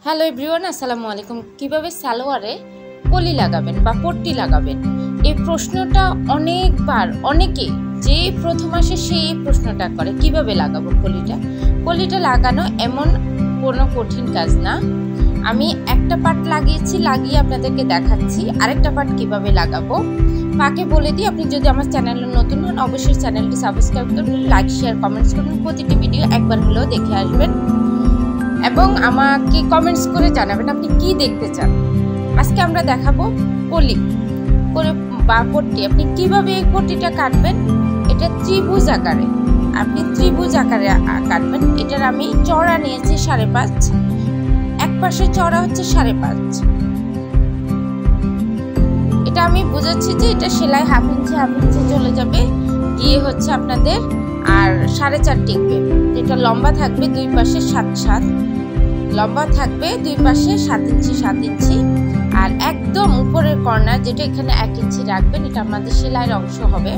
Hello everyone, আসসালামু আলাইকুম। কিভাবে সালোয়ারে কলি লাগাবেন বা পট্টি লাগাবেন, এই প্রশ্নটা অনেকবার অনেকে যে প্রথম আসে সেই প্রশ্নটা করে, কিভাবে লাগাবো কলিটা লাগানো এমন কোনো কঠিন কাজ না। আমি একটা পার্ট লাগিয়ে আপনাদেরকে দেখাচ্ছি, আরেকটা পার্ট কিভাবে লাগাবো তাকে বলে দিই। আপনি যদি আমার চ্যানেলে নতুন হন অবশ্যই চ্যানেলটি সাবস্ক্রাইব করবেন, লাইক শেয়ার কমেন্টস করবেন, প্রতিটি ভিডিও একবার হলেও দেখে আসবেন এবং আমাকে কমেন্টস করে জানাবেন আপনি কি দেখতে চান। আজকে আমরা দেখাবো কলি করে বা পট্টি। আপনি কিভাবে এই পট্টিটা কাটবেন, এটা ত্রিভুজ আকারে, আপনি ত্রিভুজ আকারে কাটবেন। এটার আমি চওড়া নিয়েছি 5.5, এক পাশে চওড়া হচ্ছে 5.5। এটা আমি বুঝাচ্ছি যে এটা সেলাই হাফ ইঞ্চি চলে যাবে, গিয়ে হচ্ছে আপনাদের আর 4.5 টিকবে। এটা লম্বা থাকবে দুই পাশে 7.7, লম্বা থাকবে দুই পাশে 7 ইঞ্চি। আর একদম উপরের কর্নার যেটা এখানে 1 ইঞ্চি রাখবেন, এটা আমাদের সেলাইয়ের অংশ হবে।